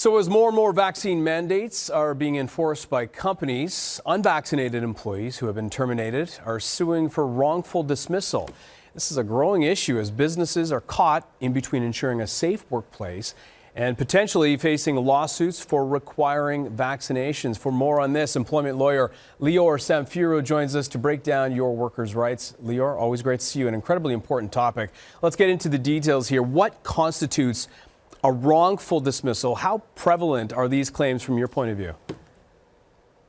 So as more and more vaccine mandates are being enforced by companies, unvaccinated employees who have been terminated are suing for wrongful dismissal. This is a growing issue as businesses are caught in between ensuring a safe workplace and potentially facing lawsuits for requiring vaccinations. For more on this, employment lawyer Lior Samfiru joins us to break down your workers' rights. Lior, always great to see you. An incredibly important topic. Let's get into the details here. What constitutes a wrongful dismissal? How prevalent are these claims from your point of view?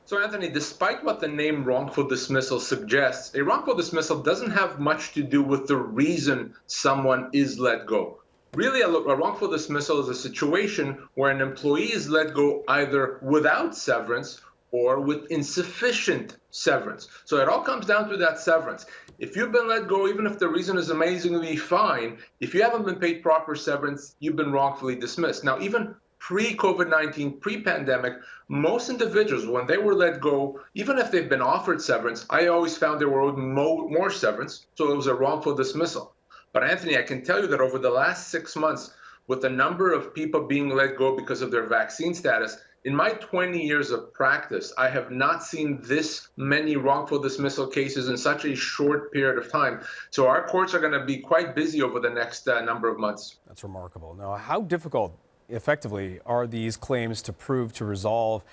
So, Anthony, despite what the name wrongful dismissal suggests, a wrongful dismissal doesn't have much to do with the reason someone is let go. Really, a wrongful dismissal is a situation where an employee is let go either without severance or with insufficient severance. So it all comes down to that severance. If you've been let go, even if the reason is amazingly fine, if you haven't been paid proper severance, you've been wrongfully dismissed. Now, even pre-COVID-19, pre-pandemic, most individuals, when they were let go, even if they've been offered severance, I always found they were owed more severance, so it was a wrongful dismissal. But Anthony, I can tell you that over the last 6 months, with the number of people being let go because of their vaccine status, in my 20 years of practice, I have not seen this many wrongful dismissal cases in such a short period of time. So our courts are going to be quite busy over the next number of months. That's remarkable. Now, how difficult, effectively, are these claims to prove, to resolve?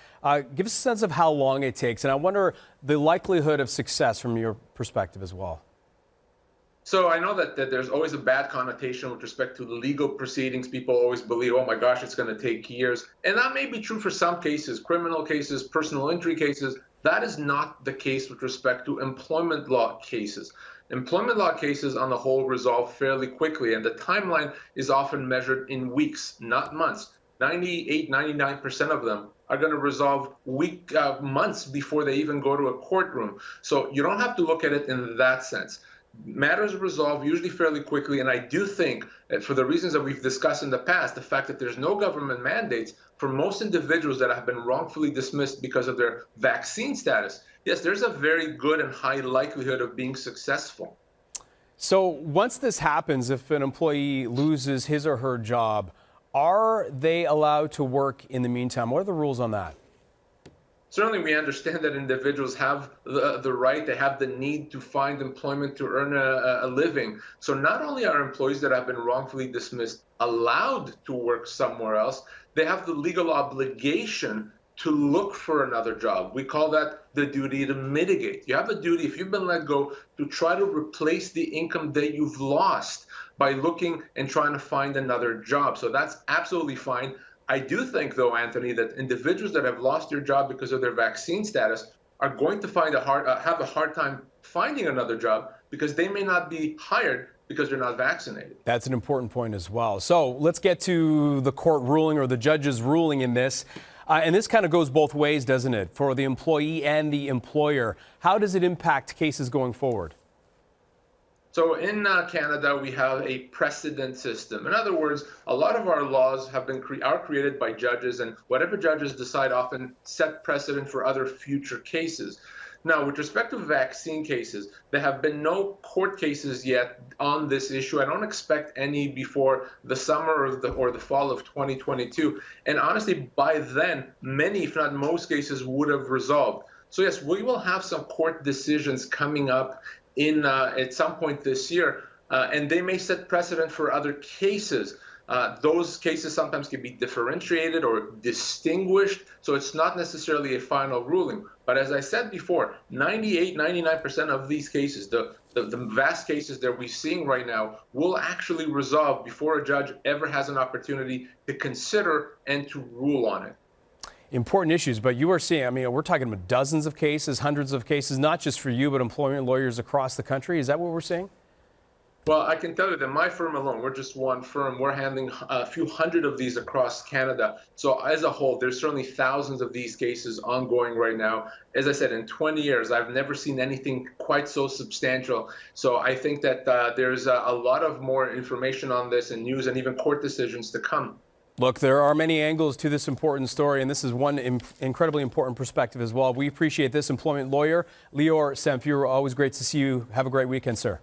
Give us a sense of how long it takes. And I wonder the likelihood of success from your perspective as well. So I know that there's always a bad connotation with respect to legal proceedings. People always believe, oh my gosh, it's going to take years. And that may be true for some cases, criminal cases, personal injury cases. That is not the case with respect to employment law cases. Employment law cases on the whole resolve fairly quickly, and the timeline is often measured in weeks, not months. 98, 99% of them are going to resolve months before they even go to a courtroom. So you don't have to look at it in that sense. Matters resolve usually fairly quickly, and I do think that for the reasons that we've discussed in the past, the fact that there's no government mandates for most individuals that have been wrongfully dismissed because of their vaccine status, yes, there's a very good and high likelihood of being successful. So once this happens, if an employee loses his or her job, are they allowed to work in the meantime? What are the rules on that? Certainly, we understand that individuals have the right, they have the need to find employment to earn a living. So not only are employees that have been wrongfully dismissed allowed to work somewhere else, they have the legal obligation to look for another job. We call that the duty to mitigate. You have a duty, if you've been let go, to try to replace the income that you've lost by looking and trying to find another job. So that's absolutely fine. I do think, though, Anthony, that individuals that have lost their job because of their vaccine status are going to have a hard time finding another job because they may not be hired because they're not vaccinated. That's an important point as well. So let's get to the court ruling or the judge's ruling in this. And this kind of goes both ways, doesn't it, for the employee and the employer? How does it impact cases going forward? So in Canada, we have a precedent system. In other words, a lot of our laws are created by judges, and whatever judges decide often set precedent for other future cases. Now, with respect to vaccine cases, there have been no court cases yet on this issue. I don't expect any before the summer or the fall of 2022. And honestly, by then, many, if not most cases would have resolved. So yes, we will have some court decisions coming up at some point this year, and they may set precedent for other cases. Those cases sometimes can be differentiated or distinguished, so it's not necessarily a final ruling. But as I said before, 98, 99% of these cases, the vast cases that we're seeing right now, will actually resolve before a judge ever has an opportunity to consider and to rule on it. Important issues, but you are seeing, I mean, we're talking about dozens of cases, hundreds of cases, not just for you, but employment lawyers across the country. Is that what we're seeing? Well, I can tell you that my firm alone, we're just one firm, we're handling a few hundred of these across Canada. So as a whole, there's certainly thousands of these cases ongoing right now. As I said, in 20 years, I've never seen anything quite so substantial. So I think that there's a lot of more information on this and news and even court decisions to come. Look, there are many angles to this important story, and this is one incredibly important perspective as well. We appreciate this. Employment lawyer Lior Samfiru, always great to see you. Have a great weekend, sir.